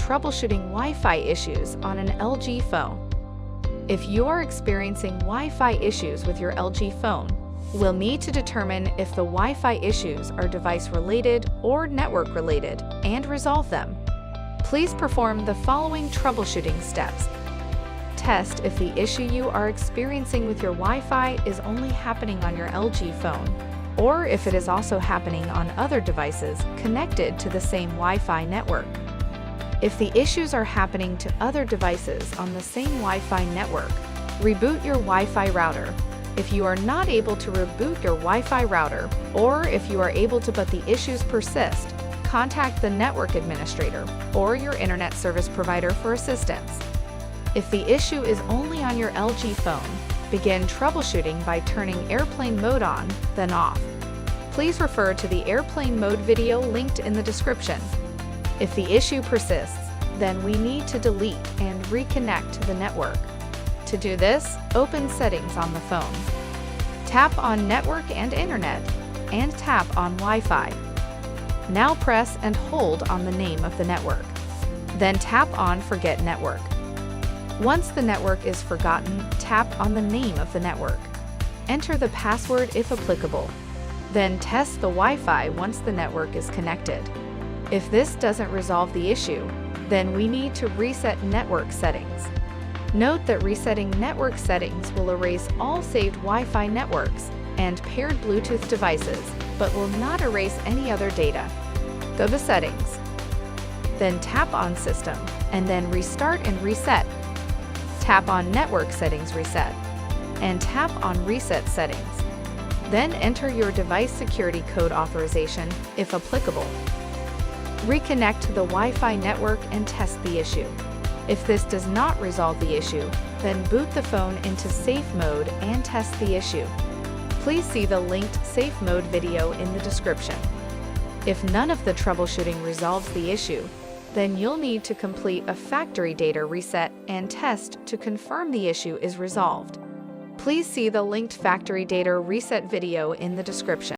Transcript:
troubleshooting Wi-Fi issues on an LG phone. If you are experiencing Wi-Fi issues with your LG phone, we'll need to determine if the Wi-Fi issues are device-related or network-related and resolve them. Please perform the following troubleshooting steps. Test if the issue you are experiencing with your Wi-Fi is only happening on your LG phone, or if it is also happening on other devices connected to the same Wi-Fi network. If the issues are happening to other devices on the same Wi-Fi network, reboot your Wi-Fi router. If you are not able to reboot your Wi-Fi router, or if you are able to but the issues persist, contact the network administrator or your internet service provider for assistance. If the issue is only on your LG phone, begin troubleshooting by turning airplane mode on, then off. Please refer to the airplane mode video linked in the description. If the issue persists, then we need to delete and reconnect to the network. To do this, open Settings on the phone. Tap on Network and Internet, and tap on Wi-Fi. Now press and hold on the name of the network. Then tap on Forget Network. Once the network is forgotten, tap on the name of the network. Enter the password if applicable. Then test the Wi-Fi once the network is connected. If this doesn't resolve the issue, then we need to reset network settings. Note that resetting network settings will erase all saved Wi-Fi networks and paired Bluetooth devices, but will not erase any other data. Go to Settings, then tap on System, and then Restart and Reset. Tap on Network Settings Reset, and tap on Reset Settings. Then enter your device security code authorization, if applicable. Reconnect to the Wi-Fi network and test the issue. If this does not resolve the issue, then boot the phone into safe mode and test the issue. Please see the linked safe mode video in the description. If none of the troubleshooting resolves the issue, then you'll need to complete a factory data reset and test to confirm the issue is resolved. Please see the linked factory data reset video in the description.